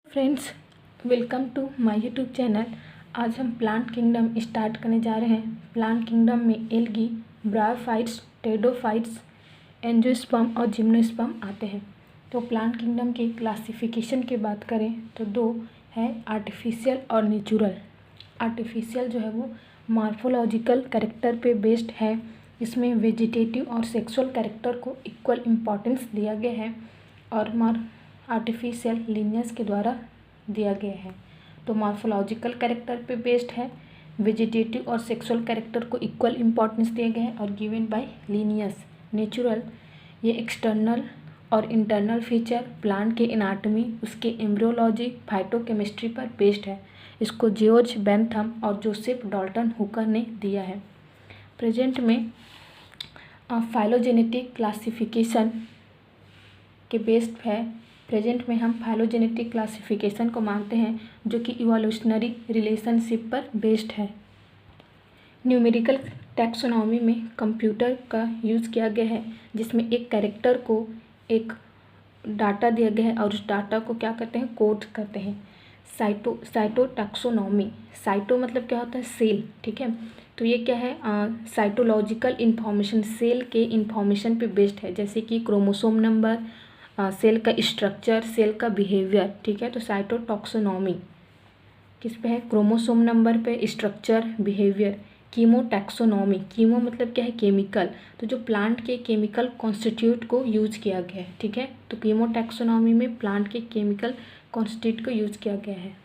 Friends, welcome to my YouTube channel. आज हम plant kingdom start करने जा रहे हैं। प्लांट किंगडम में एल्गी, ब्रायोफाइट्स, टेरिडोफाइट्स, एंजियोस्पर्म और जिम्नोस्पर्म आते हैं। तो प्लांट किंगडम की क्लासिफिकेशन की बात करें तो दो है, आर्टिफिशियल और नेचुरल। आर्टिफिशियल जो है वो मॉर्फोलॉजिकल कैरेक्टर पे बेस्ड है। इसमें वेजिटेटिव और सेक्सुअल कैरेक्टर को इक्वल इम्पॉर्टेंस दिया गया है और आर्टिफिशियल लीनियस के द्वारा दिया गया है। तो मॉर्फोलॉजिकल कैरेक्टर पे बेस्ड है, वेजिटेटिव और सेक्सुअल कैरेक्टर को इक्वल इम्पॉर्टेंस दिया गया है और गिवन बाय लीनियस। नेचुरल ये एक्सटर्नल और इंटरनल फीचर, प्लांट के एनाटॉमी, उसके एम्ब्रियोलॉजी, फाइटोकेमिस्ट्री पर बेस्ड है। इसको जॉर्ज बेंथम और जोसेफ डाल्टन हुकर ने दिया है। प्रेजेंट में फाइलोजेनेटिक क्लासिफिकेशन के बेस्ड है। प्रेजेंट में हम फाइलोजेनेटिक क्लासिफिकेशन को मानते हैं जो कि इवोल्यूशनरी रिलेशनशिप पर बेस्ड है। न्यूमेरिकल टैक्सोनॉमी में कंप्यूटर का यूज़ किया गया है, जिसमें एक कैरेक्टर को एक डाटा दिया गया है और उस डाटा को क्या करते हैं, कोड करते हैं। साइटोटैक्सोनॉमी, साइटो मतलब क्या होता है, सेल, ठीक है। तो ये क्या है, साइटोलॉजिकल इंफॉर्मेशन, सेल के इंफॉर्मेशन पे बेस्ड है, जैसे कि क्रोमोसोम नंबर, सेल का स्ट्रक्चर, सेल का बिहेवियर, ठीक है। तो साइटोटॉक्सोनॉमी किस पे है, क्रोमोसोम नंबर पे, स्ट्रक्चर, बिहेवियर। कीमोटैक्सोनॉमी, कीमो मतलब क्या है, केमिकल, तो जो प्लांट के केमिकल कॉन्स्टिट्यूट को यूज किया गया है, ठीक है। तो कीमोटैक्सोनॉमी में प्लांट के केमिकल कॉन्स्टिट्यूट को यूज किया गया है।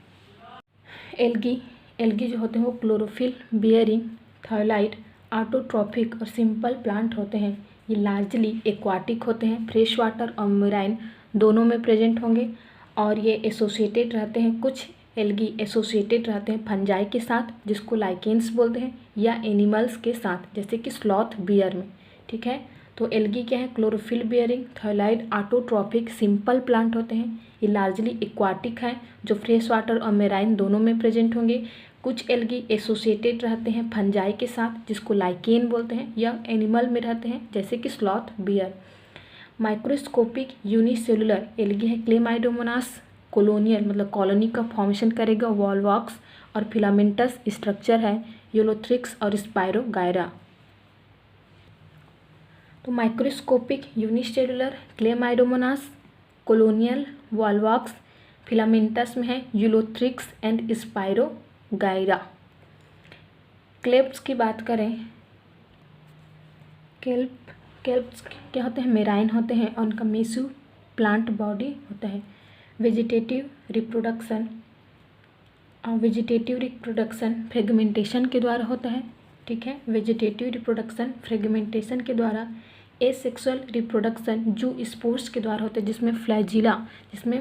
एल्गी जो होते हैं वो क्लोरोफिल बियरिंग, थायलाइड, ऑटोट्रॉफिक और सिंपल प्लांट होते हैं। ये लार्जली एक्वाटिक होते हैं, फ्रेश वाटर और मेराइन दोनों में प्रेजेंट होंगे और ये एसोसिएटेड रहते हैं। कुछ एल्गी एसोसिएटेड रहते हैं फंजाई के साथ, जिसको लाइकेन्स बोलते हैं, या एनिमल्स के साथ, जैसे कि स्लॉथ बियर में, ठीक है। तो एल्गी क्या है, chlorophyll bearing, thalloid, autotrophic, simple plant होते हैं। ये लार्जली एक्वाटिक हैं, जो फ्रेश वाटर और मेराइन दोनों में प्रेजेंट होंगे। कुछ एल्गी एसोसिएटेड रहते हैं फंजाई के साथ, जिसको लाइकेन बोलते हैं, या एनिमल में रहते हैं, जैसे कि sloth bear. Microscopic unicellular algae है क्लेमाइडोमोनास, कॉलोनियल मतलब कॉलोनी का फॉर्मेशन करेगा, वॉलवॉक्स और फिलामेंटस स्ट्रक्चर है, यूलोथ्रिक्स और स्पाइरोगायरा। तो microscopic unicellular Chlamydomonas, colonial, Volvox, filamentous में है यूलोथ्रिक्स एंड स्पाइरोगायरा। क्लेप्स की बात करें, केल्प्स क्या होते हैं, मेराइन होते हैं और उनका मेसू प्लांट बॉडी होता है। वेजिटेटिव रिप्रोडक्शन फ्रेगमेंटेशन के द्वारा होता है, ठीक है। वेजिटेटिव रिप्रोडक्शन फ्रेगमेंटेशन के द्वारा। एसेक्सुअल रिप्रोडक्शन जू स्पोर्स के द्वारा होता है, जिसमें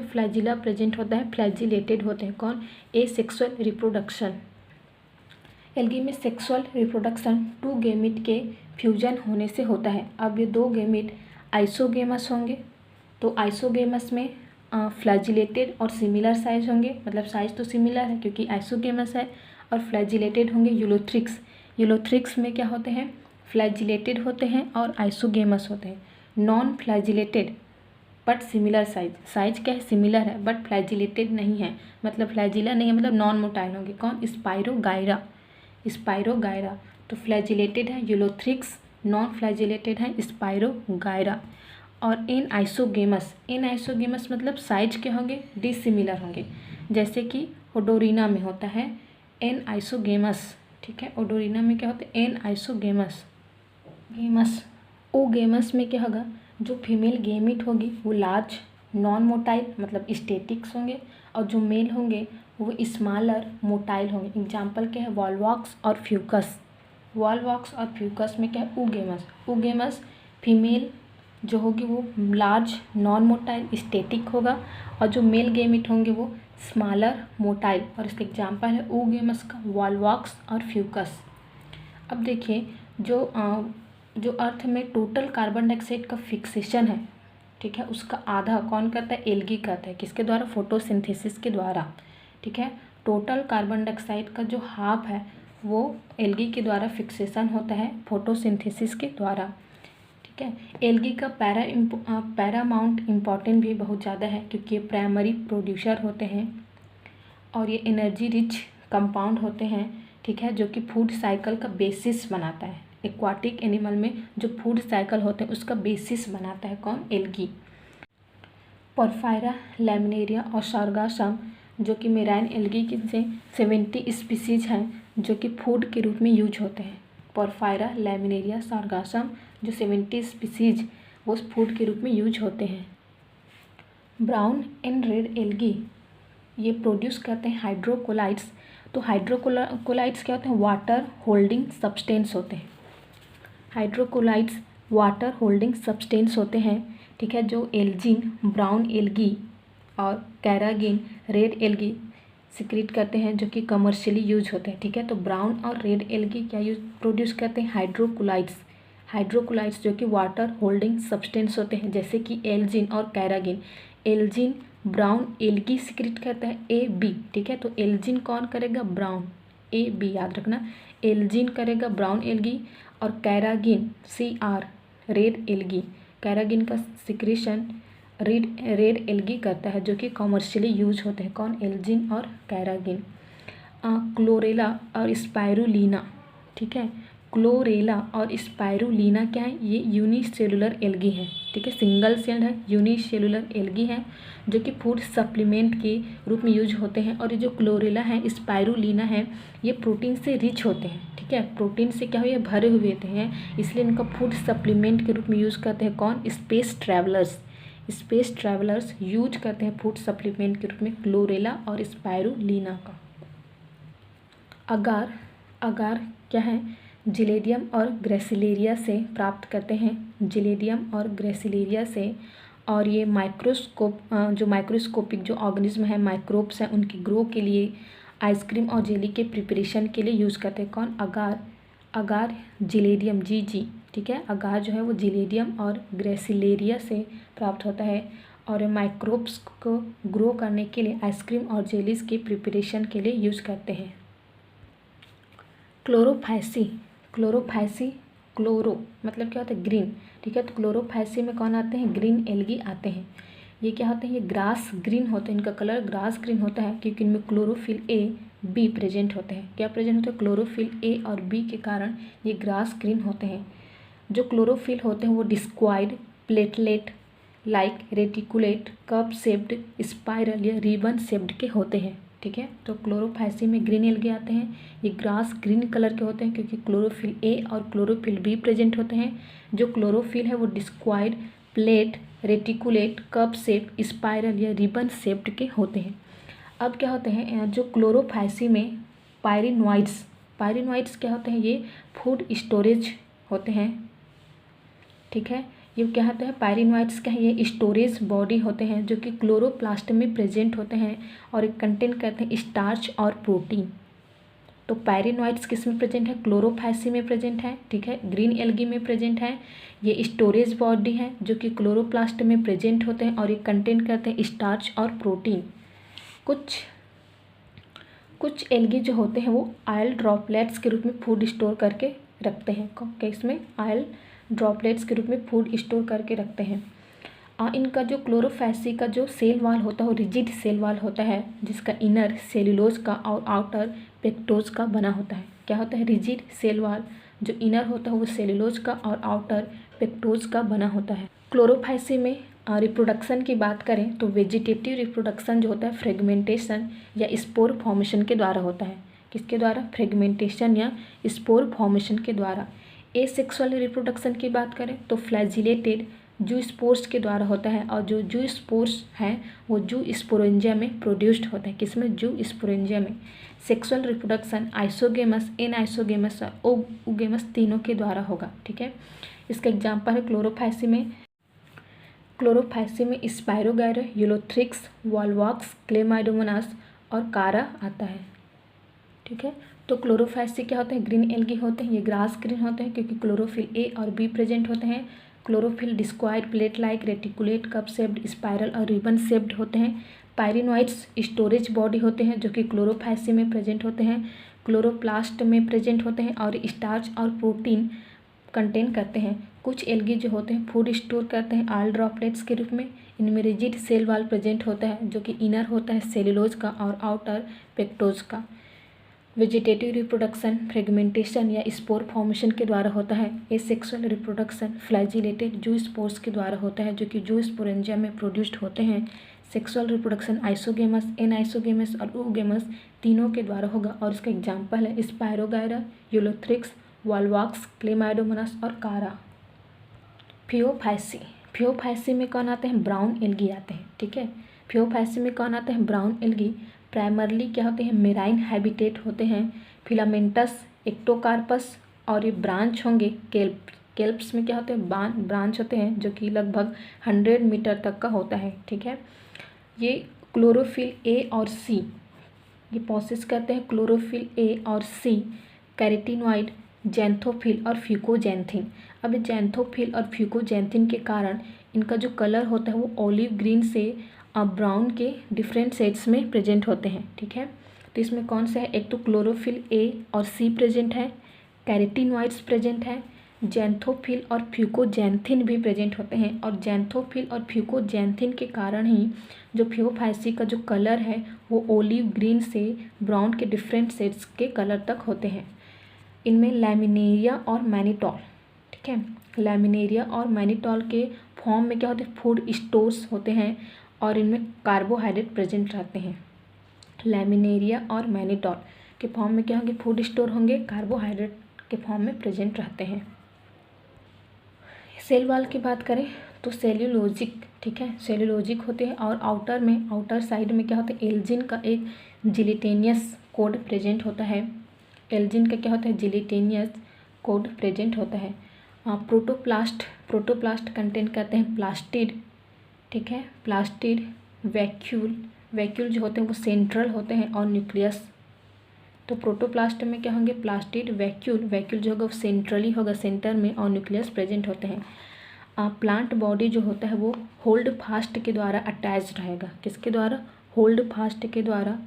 फ्लैजिला प्रेजेंट होता है, फ्लैजिलेटेड होते हैं। कौन, एसेक्सुअल रिप्रोडक्शन। एल्गी में सेक्सुअल रिप्रोडक्शन टू गैमेट के फ्यूजन होने से होता है। अब ये दो गैमेट आइसोगेमस होंगे, तो आइसोगेमस में फ्लैजिलेटेड और सिमिलर साइज होंगे, मतलब साइज तो सिमिलर है क्योंकि आइसोगेमस है, और फ्लैजिलेटेड होंगे यूलोथ्रिक्स में क्या होते हैं, फ्लैजिलेटेड होते हैं और आइसोगेमस होते हैं। Non flagellated but similar size क्या है, सिमिलर है बट फ्लैजिलेटेड नहीं है, मतलब फ्लैजिला नहीं है, मतलब नॉन मोटाइल होंगे। कौन, स्पाइरोगायरा। तो फ्लैजिलेटेड है यूलोथ्रिक्स, नॉन फ्लैजिलेटेड है स्पाइरोगायरा। और इन आइसोगेमस मतलब साइज के होंगे, डिसिमिलर होंगे, जैसे कि ओडोरिना में होता है एन आइसोगेमस, ठीक है। ओडोरिना में क्या होता है, एन आइसोगेमस। ओगेमस में क्या होगा, जो फीमेल गेमिट होगी वो लार्ज, नॉन मोटाइल मतलब स्टेटिक्स होंगे, और जो मेल होंगे वो स्मॉलर, मोटाइल होंगे। एग्जाम्पल क्या है, वॉलवॉक्स और फ्यूकस में क्या है, ओगेमस फीमेल जो होगी वो लार्ज, नॉन मोटाइल, स्टेटिक होगा, और जो मेल गेमिट होंगे वो स्मॉलर, मोटाइल, और इसका एग्जाम्पल है ओगेमस का वॉलवॉक्स और फ्यूकस। अब देखिए, जो अर्थ में टोटल कार्बन डाइऑक्साइड का फिक्सेशन है, ठीक है, उसका आधा कौन करता है, एल्गी करता है। किसके द्वारा, फोटोसिंथेसिस के द्वारा, ठीक है। टोटल कार्बन डाइऑक्साइड का जो हाफ है वो एल्गी के द्वारा फिक्सेशन होता है, फोटोसिंथेसिस के द्वारा, ठीक ठीक है। एल्गी का पैरामाउंट इम्पॉर्टेंट भी बहुत ज़्यादा है क्योंकि ये प्राइमरी प्रोड्यूसर होते हैं और ये एनर्जी रिच कंपाउंड होते हैं, ठीक है, जो कि फूड साइकिल का बेसिस बनाता है। एक्वाटिक एनिमल में जो फूड साइकिल होते हैं उसका बेसिस बनाता है कौन? एल्गी। पोरफायरा, लैमिनेरिया और सार्गासम जो कि मेराइन एल्गी के से 70 स्पीसीज हैं जो कि फूड के रूप में यूज होते हैं। पोरफायरा, लैमिनेरिया, सार्गासम जो 70 स्पीसीज वो फूड के रूप में यूज होते हैं। ब्राउन एंड रेड एल्गी ये प्रोड्यूस करते हैं हाइड्रोकोलाइट्स। तो हाइड्रोकोलाइट्स क्या होते हैं? वाटर होल्डिंग सब्सटेंस होते हैं। हाइड्रोकोलाइट्स वाटर होल्डिंग सब्सटेंस होते हैं, ठीक है, जो एल्जीन ब्राउन एल्गी और कैरागिन रेड एल्गी सिक्रीट करते हैं जो कि कमर्शियली यूज होते हैं, ठीक है। तो ब्राउन और रेड एल्गी क्या प्रोड्यूस करते हैं? हाइड्रोकोलाइट्स जो कि वाटर होल्डिंग सब्सटेंस होते हैं, जैसे कि एल्जीन और carrageen. Elgin brown algae secrete करता है AB, ठीक है। तो एल्जीन कौन करेगा? ब्राउन, AB याद रखना। एल्जीन करेगा ब्राउन एल्गी और carrageen CR red algae. Carrageen का सिक्रीशन रेड एल्गी करता है जो कि कमर्शियली यूज होते हैं कौन? एल्जीन और कैरागिन। क्लोरेला और स्पाइरुलिना, ठीक है। क्लोरेला और स्पाइरुलिना क्या है? ये यूनिसेलुलर एल्गी है, ठीक है, सिंगल सेल्ड है, यूनिसेलुलर एल्गी है जो कि फूड सप्लीमेंट के रूप में यूज होते हैं। और ये जो क्लोरेला है, स्पाइरुलिना है, ये प्रोटीन से रिच होते हैं, ठीक है, प्रोटीन से क्या हुए? भरे हुए होते हैं, इसलिए इनका फूड सप्लीमेंट के रूप में यूज करते हैं कौन? स्पेस ट्रैवलर्स यूज करते हैं फूड सप्लीमेंट के रूप में क्लोरेला और स्पाइरुलिना का। अगार क्या है? जिलेडियम और ग्रेसिलेरिया से प्राप्त करते हैं, जिलेडियम और ग्रेसिलेरिया से। और ये माइक्रोस्कोपिक जो ऑर्गेनिज्म है, माइक्रोब्स हैं, उनकी ग्रो के लिए आइसक्रीम और जेली के प्रिपरेशन के लिए यूज़ करते हैं कौन? अगार जिलेडियम GG, ठीक है। अगार जो है वो जिलेडियम और ग्रेसिलेरिया से प्राप्त होता है और माइक्रोब्स को ग्रो करने के लिए आइसक्रीम और जेलीज के प्रिपरेशन के लिए यूज़ करते हैं। क्लोरोफाइसी क्लोरो मतलब क्या होता है? ग्रीन, ठीक है। तो क्लोरोफाइसी में कौन आते हैं? ग्रीन एल्गी आते हैं। ये क्या होते हैं? ये ग्रास ग्रीन होते हैं, इनका कलर ग्रास ग्रीन होता है क्योंकि इनमें क्लोरोफिल A B प्रेजेंट होते हैं। क्या प्रेजेंट होते हैं? क्लोरोफिल A और B के कारण ये ग्रास ग्रीन होते हैं। जो क्लोरोफिल होते हैं वो discoid platelet like reticulate cup shaped spiral या रिबन शेप्ड के होते हैं, ठीक है। तो क्लोरोफाइसी में ग्रीन एल्गी आते हैं, ये ग्रास ग्रीन कलर के होते हैं क्योंकि क्लोरोफिल A और क्लोरोफिल B प्रेजेंट होते हैं। जो क्लोरोफिल है वो discoid plate reticulate cup shape spiral या रिबन शेप्ड के होते हैं। अब क्या होते हैं? जो क्लोरोफाइसी में पायरिनोइड्स क्या होते हैं? ये फूड स्टोरेज होते हैं, ठीक है। ये क्या होते हैं? पायरिनोइड्स क्या है? ये स्टोरेज बॉडी होते हैं जो कि क्लोरोप्लास्ट में प्रेजेंट होते हैं और कंटेन करते हैं स्टार्च और प्रोटीन। तो पायरिनोइड्स किस में प्रेजेंट है? क्लोरोफाइसी में प्रेजेंट है, ठीक है, ग्रीन एल्गी में प्रेजेंट है। ये स्टोरेज बॉडी है जो कि क्लोरोप्लास्ट में प्रेजेंट होते हैं और ये कंटेन करते हैं स्टार्च और प्रोटीन। कुछ एल्गी जो होते हैं वो ऑयल ड्रॉपलेट्स के रूप में फूड स्टोर करके रखते हैं। इसमें ऑयल ड्रॉपलेट्स के रूप में फूड स्टोर करके रखते हैं। इनका जो क्लोरोफाइसी का जो सेल वाल होता है वो रिजिड सेल वाल होता है जिसका इनर सेल्यूलोज का और आउटर पेक्टोज का बना होता है। क्या होता है? रिजिड सेल वाल जो इनर होता है वो सेल्यूलोज का और आउटर पेक्टोज का बना होता है। क्लोरोफाइसी में रिप्रोडक्शन की बात करें तो वेजिटेटिव रिप्रोडक्शन जो होता है फ्रेगमेंटेशन या स्पोर फॉर्मेशन के द्वारा होता है। किसके द्वारा? फ्रेगमेंटेशन या स्पोर फॉर्मेशन के द्वारा। एसेक्सुअल रिप्रोडक्शन की बात करें तो फ्लैजिलेटेड जू स्पोर्स के द्वारा होता है और जो जू स्पोर्स हैं वो जू स्पोरेंजिया में प्रोड्यूस्ड होता है। किसमें? जू स्पोरेंजिया में। सेक्सुअल रिप्रोडक्शन आइसोगेमस, एनाइसोगेमस और ओगेमस तीनों के द्वारा होगा, ठीक है। इसका एग्जाम्पल है क्लोरोफाइसी में स्पाइरोगैरा, यूलोथ्रिक्स, वॉलवॉक्स, क्लेमाइडोमोनास और कारा आता है, ठीक है। तो क्लोरोफाइसी क्या होते हैं? ग्रीन एल्गी होते हैं, ये ग्रास ग्रीन होते हैं क्योंकि क्लोरोफिल A और B प्रेजेंट होते हैं। Chlorophyll discoid plate like reticulate cup shaped spiral और रिबन शेप्ड होते हैं। पायरिनोइड्स स्टोरेज बॉडी होते हैं जो कि क्लोरोफाइसी में प्रेजेंट होते हैं, क्लोरोप्लास्ट में प्रेजेंट होते हैं और स्टार्च और प्रोटीन कंटेन करते हैं। कुछ एल्गी जो होते हैं फूड स्टोर करते हैं ऑल ड्रॉपलेट्स के रूप में। इनमें रिजिड सेल वॉल प्रेजेंट होता है जो कि इनर होता है सेल्यूलोज का और आउटर पेक्टोज का। वेजिटेटिव रिप्रोडक्शन फ्रेगमेंटेशन या स्पोर फॉर्मेशन के द्वारा होता है। एसेक्सुअल रिप्रोडक्शन फ्लैजिलेटेड जू स्पोर्स के द्वारा होता है जो कि जू स्पोरेंजिया में प्रोड्यूस्ड होते हैं। सेक्सुअल रिप्रोडक्शन आइसोगेमस एनाइसोगेमस और oogamous तीनों के द्वारा होगा और इसका एग्जाम्पल है स्पायरोगायरा, यूलोथ्रिक्स, वॉल्वॉक्स, क्लेमाइडोमोनास और कारा। फियोफाइसी में कौन आते हैं? ब्राउन एल्गी आते हैं। ठीक है, फियोफाइसी में कौन आते हैं? Brown algae. प्राइमरली क्या होते हैं? मेराइन हैबिटेट होते हैं। फिलामेंटस, एक्टोकार्पस और ये ब्रांच होंगे केल्प्स में क्या होते हैं? ब्रांच होते हैं जो कि लगभग 100 मीटर तक का होता है। ठीक है, ये क्लोरोफिल ए और सी ये प्रोसेस करते हैं। क्लोरोफिल ए और सी, कैरेटिनॉइड, जैंथोफिल और फ्यूकोजैंथिन। अब जैंथोफिल और फ्यूकोजैंथिन के कारण इनका जो कलर होता है वो ऑलिव ग्रीन से ब्राउन के डिफरेंट शेड्स में प्रेजेंट होते हैं। ठीक है, तो इसमें कौन सा है? एक तो क्लोरोफिल ए और सी प्रेजेंट है, कैरेटिनॉइड्स प्रेजेंट है, जैंथोफिल और फ्यूकोजैंथिन भी प्रेजेंट होते हैं। और जैंथोफिल और फ्यूकोजैंथिन के कारण ही जो फियोफाइसी का जो कलर है वो ऑलिव ग्रीन से ब्राउन के डिफरेंट शेड्स के कलर तक होते हैं। इनमें लैमिनेरिया और मैनिटॉल, ठीक है, लैमिनेरिया और मैनिटॉल के फॉर्म में क्या होते हैं? फूड स्टोर्स होते हैं और इनमें कार्बोहाइड्रेट प्रेजेंट रहते हैं। लैमिनेरिया और मैनिटॉल के फॉर्म में क्या होंगे? फूड स्टोर होंगे, कार्बोहाइड्रेट के फॉर्म में प्रेजेंट रहते हैं। सेल वॉल की बात करें तो सेल्यूलोजिक, ठीक है, सेल्यूलोजिक होते हैं और आउटर साइड में क्या होता है? एल्जिन का एक जिलेटेनियस कोड प्रेजेंट होता है। एल्जिन का क्या होता है? जिलेटेनियस कोड प्रेजेंट होता है। प्रोटोप्लास्ट कंटेंट करते हैं प्लास्टिड, ठीक है, प्लास्टिड, वैक्यूल जो होते हैं वो सेंट्रल होते हैं और न्यूक्लियस। तो प्रोटोप्लास्ट में क्या होंगे? प्लास्टिड, वैक्यूल जो होगा वो सेंट्रली होगा, सेंटर में, और न्यूक्लियस प्रेजेंट होते हैं। प्लांट बॉडी जो होता है वो होल्ड फास्ट के द्वारा अटैच रहेगा। किसके द्वारा? होल्ड फास्ट के द्वारा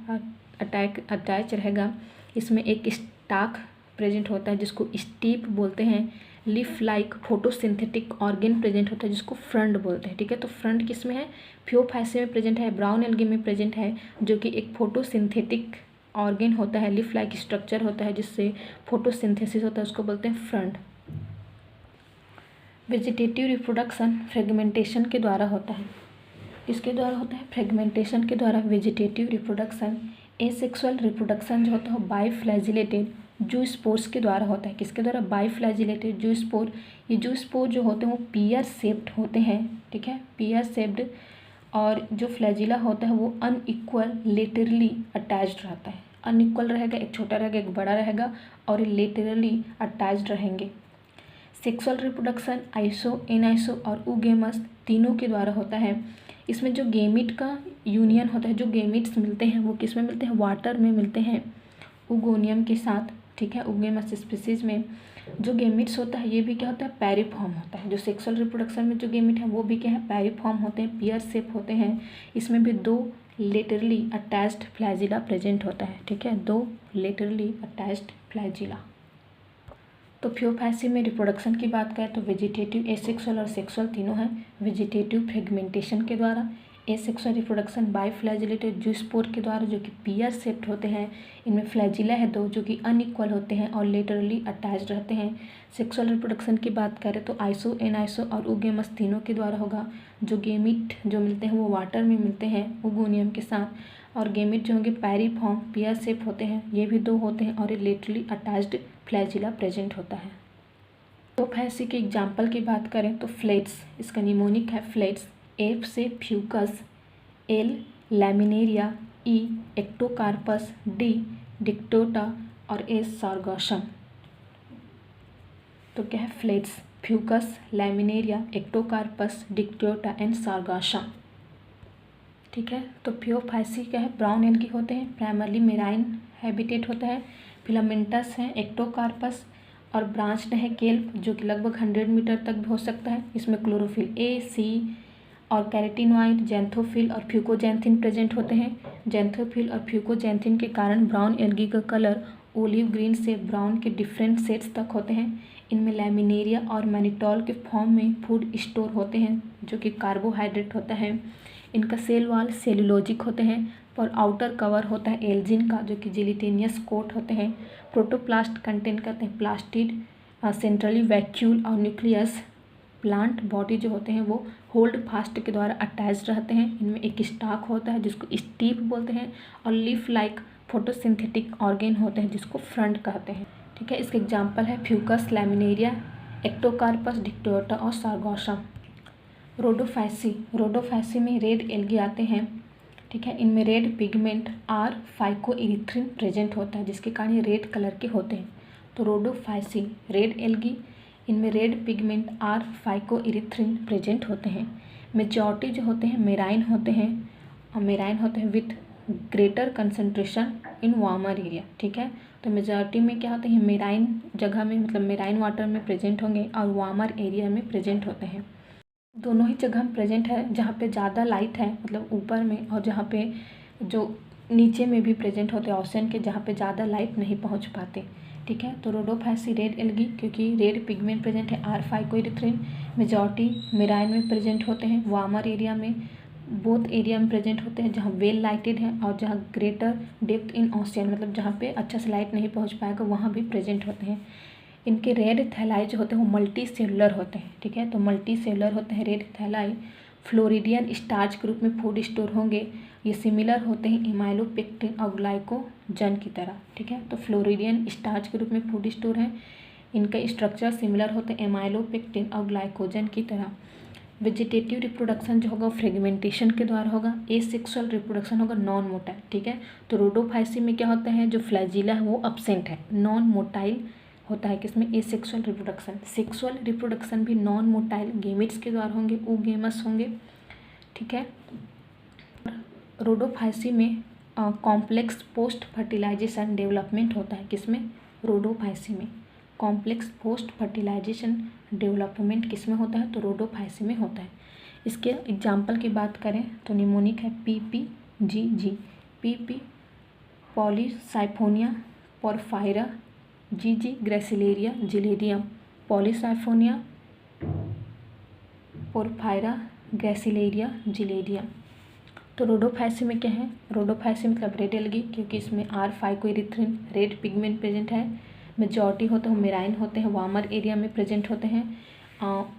अटैच रहेगा। इसमें एक स्टाक प्रेजेंट होता है जिसको स्टीप बोलते हैं। Leaf like photosynthetic organ present होता है जिसको फ्रंट बोलते हैं। ठीक है, तो फ्रंट किस में है? फियोफाइसी में प्रेजेंट है, ब्राउन एल्गी में प्रेजेंट है, जो कि एक फोटोसिंथेटिक ऑर्गन होता है, लीफ लाइक स्ट्रक्चर होता है जिससे फोटोसिंथेसिस होता है, उसको बोलते हैं फ्रंट। वेजिटेटिव रिप्रोडक्शन फ्रेगमेंटेशन के द्वारा होता है। इसके द्वारा होता है फ्रेगमेंटेशन के द्वारा वेजिटेटिव रिप्रोडक्शन। एसेक्सुअल रिप्रोडक्शन जो होता है बाइफ्लैजिलेटेड जू स्पोर्स के द्वारा होता है। किसके द्वारा? बाइफ्लैजिलेटेड जू स्पोर। ये जू स्पोर जो होते हैं वो पियर शेप्ड होते हैं, ठीक है, पियर शेप्ड, और जो फ्लैजिला होता है वो अनइक्वल लेटरली अटैच्ड रहता है। अनइक्वल रहेगा, एक छोटा रहेगा एक बड़ा रहेगा, और लेटरली अटैच्ड रहेंगे। सेक्सुअल रिप्रोडक्शन आइसो, एनाइसो और oogamous तीनों के द्वारा होता है। इसमें जो गेमिट का यूनियन होता है, जो गेमिट्स मिलते हैं वो किस में मिलते हैं? वाटर में मिलते हैं ओगोनियम के साथ, ठीक है। oogamous स्पीसीज में जो गेमिट्स होता है ये भी क्या होता है? पैरिफॉर्म होता है। जो सेक्सुअल रिप्रोडक्शन में जो गेमिट है वो भी क्या है? पैरिफॉर्म होते हैं, पियर शेप होते हैं। इसमें भी 2 लेटरली अटैच्ड फ्लैजिला प्रेजेंट होता है, ठीक है, 2 लेटरली अटैच्ड फ्लैजिला। तो फियोफाइसी में रिप्रोडक्शन की बात करें तो वेजिटेटिव, एसेक्सुअल और सेक्सुअल तीनों हैं। वेजिटेटिव फ्रेगमेंटेशन के द्वारा, एसेक्सुअल रिप्रोडक्शन बाइफ्लैजिलेटेड जू स्पोर के द्वारा जो कि पियर शेप्ड होते हैं। इनमें फ्लैजिला है 2 जो कि अनइक्वल होते हैं और लेटरली अटैच्ड रहते हैं। सेक्सुअल रिप्रोडक्शन की बात करें तो आइसो, एनाइसो और oogamous तीनों के द्वारा होगा। जो गेमिट जो मिलते हैं वो वाटर में मिलते हैं ओगोनियम के साथ, और गेमिट जो होंगे पैरिफॉर्म पियर शेप होते हैं, ये भी 2 होते हैं, और ये लेटरली अटैच्ड फ्लैजिला प्रेजेंट होता है। फियोफाइसी के एग्जाम्पल की बात करें तो फ्लेट्स, इसका निमोनिक है फ्लेट्स, एफ से Fucus, L Laminaria, E Ectocarpus, D Dictyota और एस सार्गासम। तो क्या है? फ्लेट्स, Fucus, Laminaria, Ectocarpus, Dictyota and Sargassum, ठीक है। तो फियोफाइसी क्या है? ब्राउन एल्गी होते हैं, प्राइमरली मेराइन हैबिटेट होता है, फिलामेंटस हैं, एक्टोकार्पस, और ब्रांच्ड है केल्प जो कि लगभग 100 मीटर तक भी हो सकता है। इसमें क्लोरोफिल ए, सी और कैरेटिनॉइड, जैंथोफिल और फ्यूकोजैंथिन प्रेजेंट होते हैं। जैंथोफिल और फ्यूकोजैंथिन के कारण ब्राउन एल्गी का कलर ओलिव ग्रीन से ब्राउन के डिफरेंट शेड्स तक होते हैं। इनमें लैमिनेरिया और मैनिटोल के फॉर्म में फूड स्टोर होते हैं जो कि कार्बोहाइड्रेट होता है। इनका सेल वाल सेलुलोजिक होते हैं और आउटर कवर होता है एल्जिन का जो कि जिलेटिनियस कोट होते हैं। प्रोटोप्लास्ट कंटेन करते हैं प्लास्टिड सेंट्रली वैक्यूल और न्यूक्लियस। प्लांट बॉडी जो होते हैं वो होल्ड फास्ट के द्वारा अटैच्ड रहते हैं। इनमें एक स्टाक होता है जिसको स्टीप बोलते हैं और लीफ लाइक फोटोसिंथेटिक ऑर्गेन होते हैं जिसको फ्रंट कहते हैं। ठीक है, इसके एग्जांपल है फ्यूकस, लैमिनेरिया, एक्टोकार्पस, डिक्टोटा और सार्गोसम। रोडोफैसी में रेड एल्गी आते हैं। ठीक है, इनमें रेड पिगमेंट आर फाइकोइरिथ्रिन प्रेजेंट होता है जिसके कारण ये रेड कलर के होते हैं। तो रोडोफैसी रेड एल्गी, इनमें रेड पिगमेंट आर फाइकोइरिथ्रिन प्रेजेंट होते हैं। मेजॉरिटी जो होते हैं मेराइन होते हैं with greater concentration in warmer area. ठीक है, तो मेजॉरिटी में क्या होते हैं मेराइन जगह में, मतलब मेराइन वाटर में प्रेजेंट होंगे और वार्मर एरिया में प्रेजेंट होते हैं। दोनों ही जगह प्रेजेंट है जहाँ पे ज़्यादा लाइट है, मतलब ऊपर में, और जहाँ पे जो नीचे में भी प्रेजेंट होते हैं ओशन के, जहाँ पे ज़्यादा लाइट नहीं पहुँच पाते। ठीक है, तो रोडोफैसी रेड एल्गी क्योंकि रेड पिगमेंट प्रेजेंट है आर फाइकोइरिथ्रिन, मेजॉरिटी मेराइन में प्रेजेंट होते हैं, वार्मर एरिया में, बोथ एरिया में प्रेजेंट होते हैं जहाँ वेल लाइटेड है और जहाँ ग्रेटर डेप्थ इन ओशियन, मतलब जहाँ पे अच्छा से लाइट नहीं पहुँच पाएगा वहाँ भी प्रेजेंट होते हैं। इनके रेड थैलाई जो होते हैं वो मल्टी सेलुलर होते हैं। ठीक है, तो मल्टी सेलुलर होते हैं रेड थैलाई। फ्लोरिडियन स्टार्च के रूप में फूड स्टोर होंगे। ये सिमिलर होते हैं एमाइलोपेक्टिन और ग्लाइकोजन की तरह। ठीक है, तो फ्लोरिडियन स्टार्च के रूप में फूड स्टोर हैं। इनका स्ट्रक्चर सिमिलर होते हैं एमाइलोपेक्टिन और ग्लाइकोजन की तरह। वेजिटेटिव रिप्रोडक्शन जो होगा फ्रेगमेंटेशन के द्वारा होगा। एसेक्सुअल रिप्रोडक्शन होगा नॉन मोटाइल। ठीक है, तो रोडोफैसी में क्या होता है जो फ्लैजिला है वो अब्सेंट है, नॉन मोटाइल होता है। किसमें एसेक्सुअल रिप्रोडक्शन। सेक्सुअल रिप्रोडक्शन भी नॉन मोटाइल गेमिट्स के द्वारा होंगे, oogamous होंगे। ठीक है, रोडोफैसी में कॉम्प्लेक्स पोस्ट फर्टिलाइजेशन डेवलपमेंट होता है। किसमें? रोडोफैसी में कॉम्प्लेक्स पोस्ट फर्टिलाइजेशन डेवलपमेंट किसमें होता है? तो रोडोफैसी में होता है। इसके एग्जाम्पल की बात करें तो निमोनिक है PPGG, PP Polysiphonia porphyra, GG gracilaria gelidium, Polysiphonia Porphyra gracilaria gelidium. तो रोडोफैसी में क्या है? रोडोफैसी मतलब रेड एल्गी क्योंकि इसमें आर फाइकोइरिथ्रिन रेड पिगमेंट प्रेजेंट है। मेजॉरिटी होते हैं मेराइन होते हैं, वार्मर एरिया में प्रेजेंट होते हैं,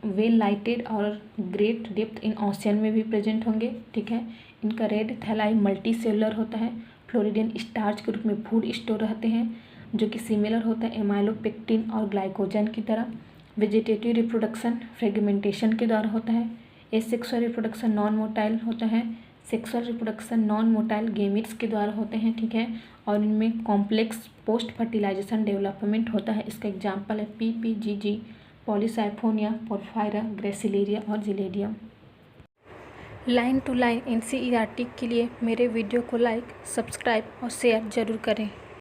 वेल लाइटेड और ग्रेट डेप्थ इन ओशियन में भी प्रेजेंट होंगे। ठीक है, इनका रेड थैलाई मल्टी सेलुलर होता है। फ्लोरिडियन स्टार्च के रूप में फूड स्टोर रहते हैं जो कि सिमिलर होता है एमाइलोपेक्टिन और ग्लाइकोजन की तरह। वेजिटेटिव रिप्रोडक्शन फ्रेगमेंटेशन के द्वारा होता है। एसेक्सुअल रिप्रोडक्शन नॉन मोटाइल होता है। Sexual reproduction non motile gametes के द्वारा होते हैं। ठीक है, और इनमें कॉम्प्लेक्स पोस्ट फर्टिलाइजेशन डेवलपमेंट होता है। इसका एग्जाम्पल है PPGG, पॉलीसाइफोनिया पोरफायरा ग्रेसिलेरिया और Gelidium. Line to line NCERT के लिए मेरे वीडियो को लाइक, सब्सक्राइब और शेयर ज़रूर करें।